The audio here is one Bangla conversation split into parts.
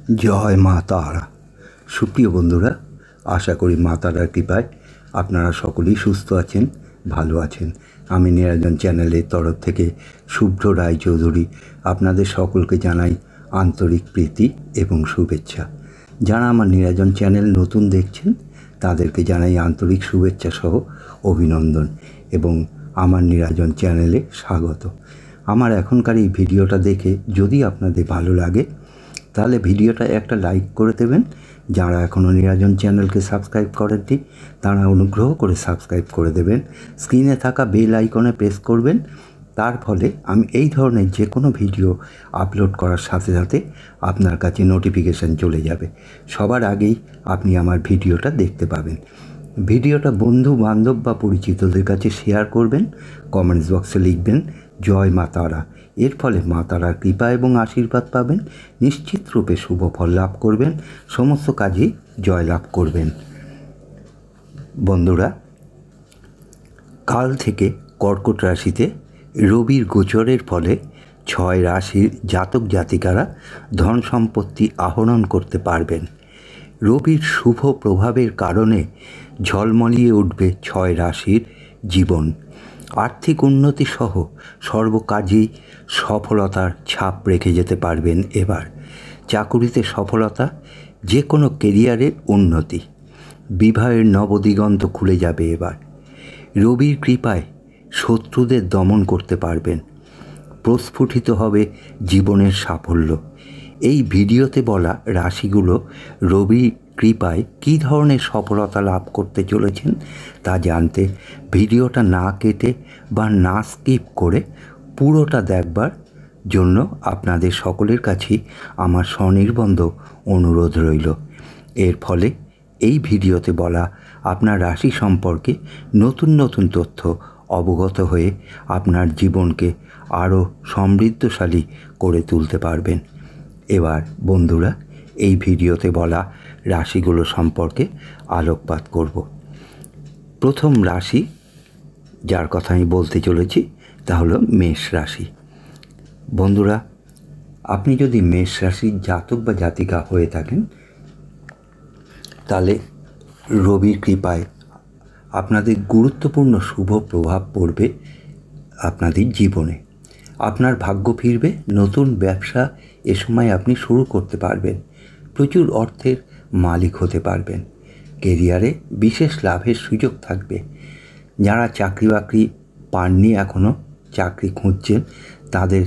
জয় মা তারা। সুপ্রিয় বন্ধুরা, আশা করি মা তারার কৃপায় আপনারা সকলেই সুস্থ আছেন, ভালো আছেন। আমি নিরঞ্জন চ্যানেলের তরফ থেকে শুভ্র রায়চৌধুরী আপনাদের সকলকে জানাই আন্তরিক প্রীতি এবং শুভেচ্ছা। যারা আমার নিরঞ্জন চ্যানেল নতুন দেখছেন তাদেরকে জানাই আন্তরিক শুভেচ্ছা সহ অভিনন্দন এবং আমার নিরঞ্জন চ্যানেলে স্বাগত। আমার এখনকার এই ভিডিওটা দেখে যদি আপনাদের ভালো লাগে তাহলে ভিডিওটা একটা লাইক করে দেবেন। যারা এখনও নিরঞ্জন চ্যানেলকে সাবস্ক্রাইব করেননি তারা অনুগ্রহ করে সাবস্ক্রাইব করে দেবেন। স্ক্রিনে থাকা বেল আইকনে প্রেস করবেন, তার ফলে আমি এই ধরনের যে কোনো ভিডিও আপলোড করার সাথে সাথে আপনার কাছে নোটিফিকেশান চলে যাবে। সবার আগেই আপনি আমার ভিডিওটা দেখতে পাবেন। ভিডিওটা বন্ধু বান্ধব বা পরিচিতদের কাছে শেয়ার করবেন, কমেন্টস বক্সে লিখবেন জয় মা তারা। এর ফলে মা তারার কৃপা এবং আশীর্বাদ পাবেন, নিশ্চিত রূপে শুভ ফল লাভ করবেন, সমস্ত কাজেই জয় লাভ করবেন। বন্ধুরা, কাল থেকে কর্কট রাশিতে রবির গোচরের ফলে 6 রাশির জাতক জাতিকারা ধন সম্পত্তি আহরণ করতে পারবেন। রবির শুভ প্রভাবের কারণে ঝলমলিয়ে উঠবে 6 রাশির জীবন। আর্থিক উন্নতি সহ সর্বকাজেই সফলতার ছাপ রেখে যেতে পারবেন। এবার চাকুরিতে সফলতা, যে কোনো কেরিয়ারের উন্নতি, বিবাহের নবদিগন্ত খুলে যাবে। এবার রবির কৃপায় শত্রুদের দমন করতে পারবেন, প্রস্ফুটিত হবে জীবনের সাফল্য। এই ভিডিওতে বলা রাশিগুলো রবি কৃপায় কী ধরনের সফলতা লাভ করতে চলেছেন তা জানতে ভিডিওটা না কেটে বা না স্কিপ করে পুরোটা দেখবার জন্য আপনাদের সকলের কাছেই আমার স্বনির্বন্ধ অনুরোধ রইল। এর ফলে এই ভিডিওতে বলা আপনার রাশি সম্পর্কে নতুন নতুন তথ্য অবগত হয়ে আপনার জীবনকে আরও সমৃদ্ধশালী করে তুলতে পারবেন। এবার বন্ধুরা, এই ভিডিওতে বলা রাশিগুলো সম্পর্কে আলোকপাত করব। প্রথম রাশি যার কথা আমি বলতে চলেছি তা হলো মেষ রাশি। বন্ধুরা, আপনি যদি মেষ রাশির জাতক বা জাতিকা হয়ে থাকেন তাহলে রবির কৃপায় আপনাদের গুরুত্বপূর্ণ শুভ প্রভাব পড়বে আপনাদের জীবনে। আপনার ভাগ্য ফিরবে, নতুন ব্যবসা এ সময় আপনি শুরু করতে পারবেন, প্রচুর অর্থের মালিক হতে পারবেন, কেরিয়ারে বিশেষ লাভের সুযোগ থাকবে। যারা চাকরি বাকরি পাননি, এখনও চাকরি খুঁজছেন, তাদের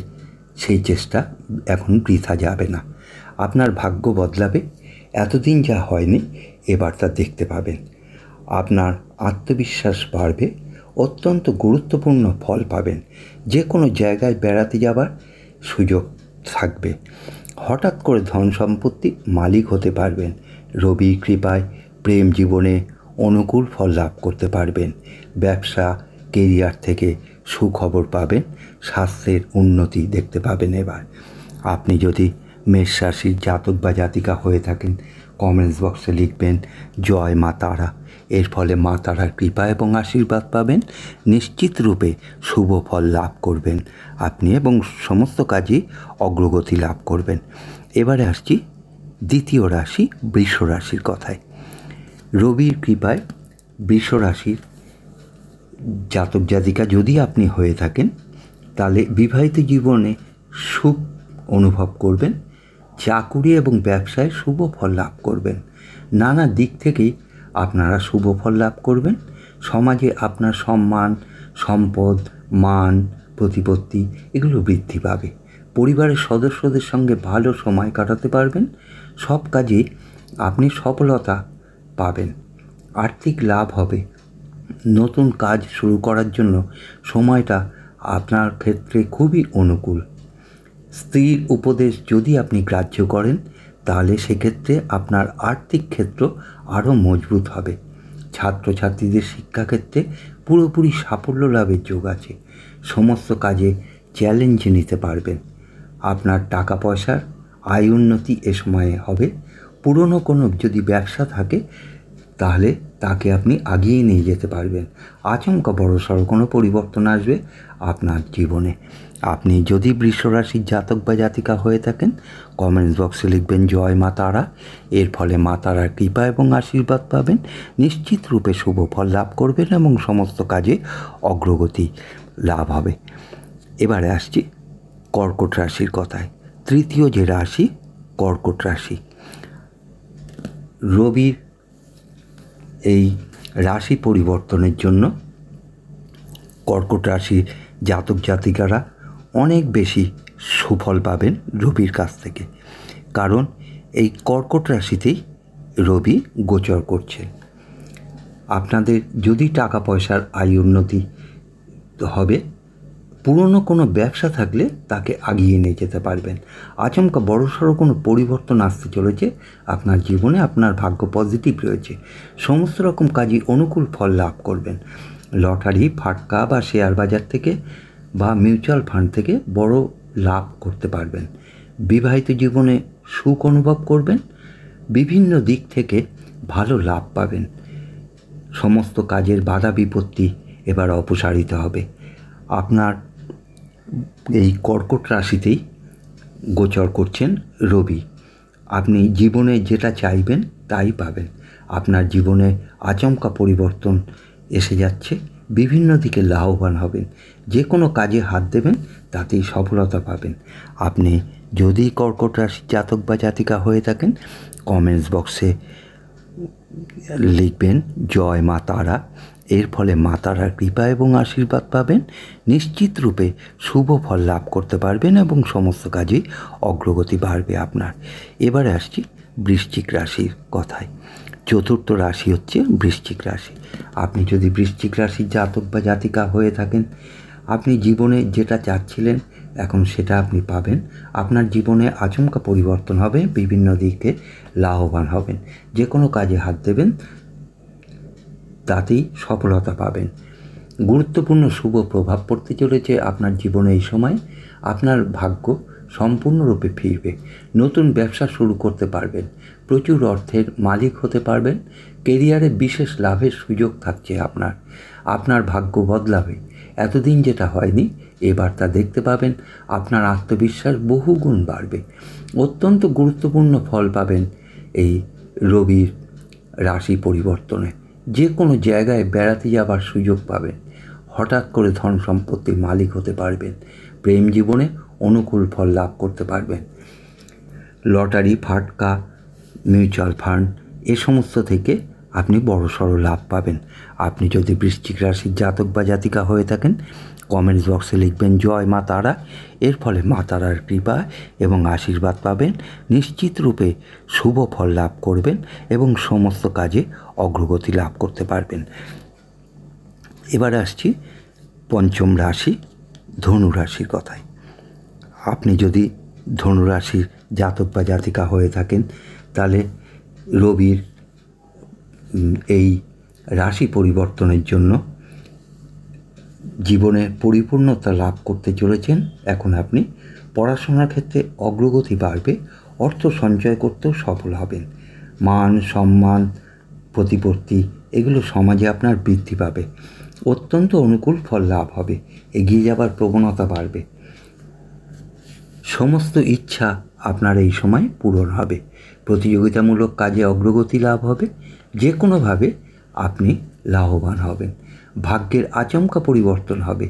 সেই চেষ্টা এখন বৃথা যাবে না। আপনার ভাগ্য বদলাবে, এতদিন যা হয়নি এবার তা দেখতে পাবেন। আপনার আত্মবিশ্বাস বাড়বে, অত্যন্ত গুরুত্বপূর্ণ ফল পাবেন, যে কোনো জায়গায় বেড়াতে যাবার সুযোগ থাকবে। হঠাৎ করে ধন সম্পত্তি মালিক হতে পারবেন। রবির কৃপায় প্রেম জীবনে অনুকূল ফল লাভ করতে পারবেন। ব্যবসা কেরিয়ার থেকে সুখবর পাবেন, স্বাস্থ্যের উন্নতি দেখতে পাবেন। এবার আপনি যদি মেষ রাশির জাতক বা জাতিকা হয়ে থাকেন কমেন্টস বক্সে লিখবেন জয় মা তারা। এর ফলে মা তারার কৃপা এবং আশীর্বাদ পাবেন, নিশ্চিত রূপে শুভ ফল লাভ করবেন আপনি এবং সমস্ত কাজেই অগ্রগতি লাভ করবেন। এবারে আসছি দ্বিতীয় রাশি বৃষ রাশির কথায়। রবির কৃপায় বৃষ রাশির জাতক জাতিকা যদি আপনি হয়ে থাকেন তাহলে বিবাহিত জীবনে সুখ অনুভব করবেন, চাকুরি এবং ব্যবসায় শুভ ফল লাভ করবেন। নানা দিক থেকেই আপনারা শুভ ফল লাভ করবেন। সমাজে আপনার সম্মান, সম্পদ, মান, প্রতিপত্তি এগুলো বৃদ্ধি পাবে। পরিবারের সদস্যদের সঙ্গে ভালো সময় কাটাতে পারবেন। সব কাজেই আপনি সফলতা পাবেন, আর্থিক লাভ হবে। নতুন কাজ শুরু করার জন্য সময়টা আপনার ক্ষেত্রে খুবই অনুকূল। স্ত্রীর উপদেশ যদি আপনি গ্রাহ্য করেন তাহলে সেক্ষেত্রে আপনার আর্থিক ক্ষেত্র আরও মজবুত হবে। ছাত্রছাত্রীদের শিক্ষাক্ষেত্রে পুরোপুরি সাফল্য লাভের যোগ আছে। সমস্ত কাজে চ্যালেঞ্জ নিতে পারবেন। আপনার টাকা পয়সার আয় উন্নতি এ সময়ে হবে। পুরনো কোনো যদি ব্যবসা থাকে তাহলে তাকে আপনি আগিয়ে নিয়ে যেতে পারবেন। আচমকা বড়সড় কোনো পরিবর্তন আসবে আপনার জীবনে। আপনি যদি বৃষ রাশির জাতক বা জাতিকা হয়ে থাকেন, কমেন্টস বক্সে লিখবেন জয় মা তারা। এর ফলে মা তারার কৃপা এবং আশীর্বাদ পাবেন, নিশ্চিত রূপে শুভ ফল লাভ করবেন এবং সমস্ত কাজে অগ্রগতি লাভ হবে। এবারে আসছি কর্কট রাশির কথায়। তৃতীয় যে রাশি কর্কট রাশি, রবির এই রাশি পরিবর্তনের জন্য কর্কট রাশির জাতক জাতিকারা অনেক বেশি সুফল পাবেন রবির কাছ থেকে, কারণ এই কর্কট রাশিতেই রবি গোচর করছে। আপনাদের যদি টাকা পয়সার আয় উন্নতি হবে, পুরনো কোনো ব্যবসা থাকলে তাকে আগিয়ে নিয়ে যেতে পারবেন। আচমকা বড়সড় কোনো পরিবর্তন আসতে চলেছে আপনার জীবনে, আপনার ভাগ্য পজিটিভ রয়েছে, সমস্ত রকম কাজই অনুকূল ফল লাভ করবেন। লটারি, ফাটকা বা শেয়ার বাজার থেকে বা মিউচুয়াল ফান্ড থেকে বড় লাভ করতে পারবেন। বিবাহিত জীবনে সুখ অনুভব করবেন, বিভিন্ন দিক থেকে ভালো লাভ পাবেন। সমস্ত কাজের বাধা বিপত্তি এবার অপসারিত হবে। আপনার এই কর্কট রাশিতেই গোচর করছেন রবি। আপনি জীবনে যেটা চাইবেন তাই পাবেন। আপনার জীবনে আচমকা পরিবর্তন এসে যাচ্ছে, বিভিন্ন দিকে লাভবান হবেন। যে কোনো কাজে হাত দেবেন তাতেই সফলতা পাবেন। আপনি যদি কর্কট রাশির জাতক বা জাতিকা হয়ে থাকেন, কমেন্টস বক্সে লিখবেন জয় মা তারা। এর ফলে মা তারার কৃপা এবং আশীর্বাদ পাবেন, নিশ্চিত রূপে শুভ ফল লাভ করতে পারবেন এবং সমস্ত কাজে অগ্রগতি বাড়বে আপনার। এবারে আসছি বৃশ্চিক রাশির কথায়। চতুর্থ রাশি হচ্ছে বৃশ্চিক রাশি। আপনি যদি বৃশ্চিক রাশির জাতক বা জাতিকা হয়ে থাকেন, আপনি জীবনে যেটা চাচ্ছিলেন এখন সেটা আপনি পাবেন। আপনার জীবনে আচমকা পরিবর্তন হবে, বিভিন্ন দিকে লাভবান হবেন। যে কোনো কাজে হাত দেবেন তাতেই সফলতা পাবেন। গুরুত্বপূর্ণ শুভ প্রভাব পড়তে চলেছে আপনার জীবনে এই সময়। আপনার ভাগ্য সম্পূর্ণরূপে ফিরবে, নতুন ব্যবসা শুরু করতে পারবেন, প্রচুর অর্থের মালিক হতে পারবেন, কেরিয়ারে বিশেষ লাভের সুযোগ থাকছে আপনার ভাগ্য বদলাবে। এতদিন যেটা হয়নি এবার তা দেখতে পাবেন। আপনার আত্মবিশ্বাস বহুগুণ বাড়বে। অত্যন্ত গুরুত্বপূর্ণ ফল পাবেন এই রবির রাশি পরিবর্তনে। যে কোনো জায়গায় বেড়াতে যাবার সুযোগ পাবেন, হঠাৎ করে ধন সম্পত্তির মালিক হতে পারবেন, প্রেম জীবনে অনুকূল ফল লাভ করতে পারবেন। লটারি, ফাটকা, মিউচুয়াল ফান্ড এ সমস্ত থেকে আপনি বড়সড় লাভ পাবেন। আপনি যদি বৃশ্চিক রাশির জাতক বা জাতিকা হয়ে থাকেন, কমেন্টস বক্সে লিখবেন জয় মা তারা। এর ফলে মা তারার কৃপা এবং আশীর্বাদ পাবেন, নিশ্চিত রূপে শুভ ফল লাভ করবেন এবং সমস্ত কাজে অগ্রগতি লাভ করতে পারবেন। এবারে আসছি পঞ্চম রাশি ধনু রাশির কথায়। আপনি যদি ধনু রাশির জাতক বা জাতিকা হয়ে থাকেন, তাহলে রবির এই রাশি পরিবর্তনের জন্য জীবনে পরিপূর্ণতা লাভ করতে চলেছেন। এখন আপনি পড়াশোনার ক্ষেত্রে অগ্রগতি বাড়বে, অর্থ সঞ্চয় করতেও সফল হবেন। মান সম্মান প্রতিপত্তি এগুলো সমাজে আপনার বৃদ্ধি পাবে, অত্যন্ত অনুকূল ফল লাভ হবে, এগিয়ে যাবার প্রবণতা বাড়বে। সমস্ত ইচ্ছা আপনার এই সময় পূরণ হবে, প্রতিযোগিতামূলক কাজে অগ্রগতি লাভ হবে, যে কোনোভাবে আপনি লাভবান হবেন। ভাগ্যের আচমকা পরিবর্তন হবে,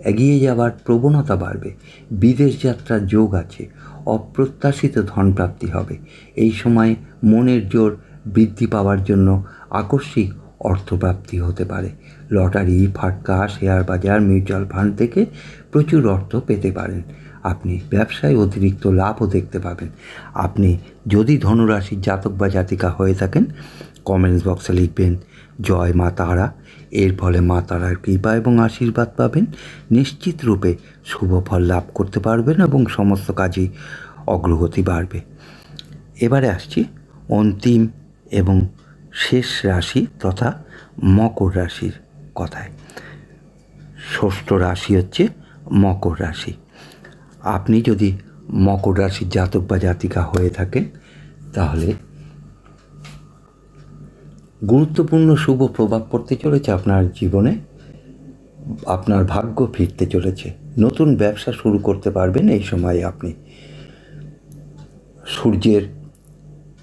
এগিয়ে যাওয়ার প্রবণতা বাড়বে, বিদেশ যাত্রার যোগ আছে, অপ্রত্যাশিত ধনপ্রাপ্তি হবে। এই সময় মনের জোর বৃদ্ধি পাওয়ার জন্য আকস্মিক অর্থপ্রাপ্তি হতে পারে। লটারি, ফাটকা, শেয়ার বাজার, মিউচুয়াল ফান্ড থেকে প্রচুর অর্থ পেতে পারেন। আপনি ব্যবসায় অতিরিক্ত লাভও দেখতে পাবেন। আপনি যদি ধনুরাশির জাতক বা জাতিকা হয়ে থাকেন, কমেন্টস বক্সে লিখবেন জয় মা তারা। এর ফলে মা তারার কৃপা এবং আশীর্বাদ পাবেন, নিশ্চিত রূপে শুভ ফল লাভ করতে পারবেন এবং সমস্ত কাজেই অগ্রগতি বাড়বে। এবারে আসছি অন্তিম এবং শেষ রাশি তথা মকর রাশির কথায়। ষষ্ঠ রাশি হচ্ছে মকর রাশি। আপনি যদি মকর রাশির জাতক বা জাতিকা হয়ে থাকেন, তাহলে গুরুত্বপূর্ণ শুভ প্রভাব পড়তে চলেছে আপনার জীবনে। আপনার ভাগ্য ফিরতে চলেছে, নতুন ব্যবসা শুরু করতে পারবেন এই সময়ে আপনি। সূর্যের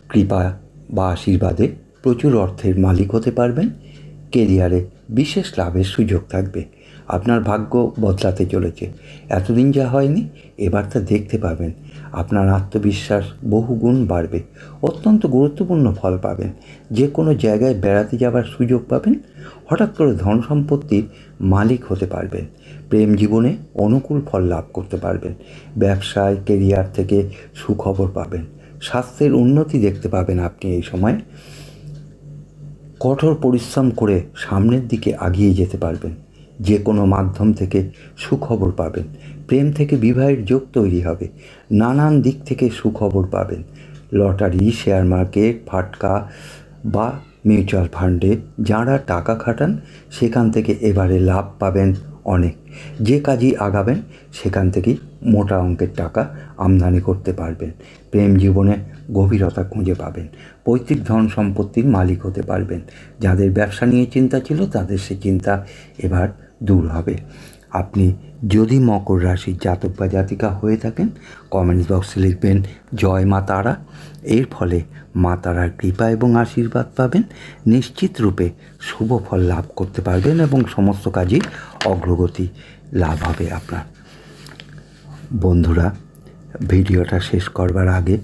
কৃপা বা আশীর্বাদে প্রচুর অর্থের মালিক হতে পারবেন। কেরিয়ারে বিশেষ লাভের সুযোগ থাকবে। আপনার ভাগ্য বদলাতে চলেছে। এতদিন যা হয়নি এবার তা দেখতে পাবেন। আপনার আত্মবিশ্বাস বহুগুণ বাড়বে। অত্যন্ত গুরুত্বপূর্ণ ফল পাবেন। যে কোনো জায়গায় বেড়াতে যাওয়ার সুযোগ পাবেন। হঠাৎ করে ধন সম্পত্তির মালিক হতে পারবেন। প্রেম জীবনে অনুকূল ফল লাভ করতে পারবেন। ব্যবসায় কেরিয়ার থেকে সুখবর পাবেন। স্বাস্থ্যের উন্নতি দেখতে পাবেন আপনি এই সময়। কঠোর পরিশ্রম করে সামনের দিকে এগিয়ে যেতে পারবেন। যে কোনো মাধ্যম থেকে সুখবর পাবেন। প্রেম থেকে বিবাহের যোগ তৈরি হবে। নানান দিক থেকে সুখবর পাবেন। লটারি, শেয়ার মার্কেট, ফাটকা বা মিউচুয়াল ফান্ডে যারা টাকা খাটান সেখান থেকে এবারে লাভ পাবেন অনেক। যে কাজই আগাবেন সেখান থেকেই মোটা অঙ্কের টাকা আমদানি করতে পারবেন। প্রেম জীবনে গভীরতা খুঁজে পাবেন। পৈতৃক ধন সম্পত্তির মালিক হতে পারবেন। যাদের ব্যবসা নিয়ে চিন্তা ছিল তাদের সে চিন্তা এবার দূর হবে। আপনি যদি মকর রাশির জাতক বা জাতিকা হয়ে থাকেন কমেন্টস বক্সে লিখবেন জয় মা তারা। এর ফলে মা তারার কৃপা এবং আশীর্বাদ পাবেন। নিশ্চিত রূপে শুভ ফল লাভ করতে পারবেন এবং সমস্ত কাজেই অগ্রগতি লাভ হবে আপনার। বন্ধুরা, ভিডিওটা শেষ করবার আগে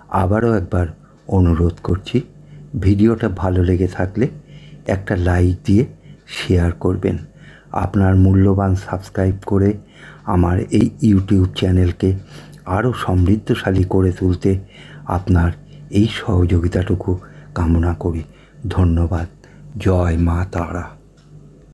আবারও একবার অনুরোধ করছি, ভিডিওটা ভালো লেগে থাকলে একটা লাইক দিয়ে শেয়ার করবেন। আপনার মূল্যবান সাবস্ক্রাইব করে আমার এই ইউটিউব চ্যানেলকে আরও সমৃদ্ধশালী করে তুলতে আপনার এই সহযোগিতাটুকু কামনা করি। ধন্যবাদ। জয় মা তারা।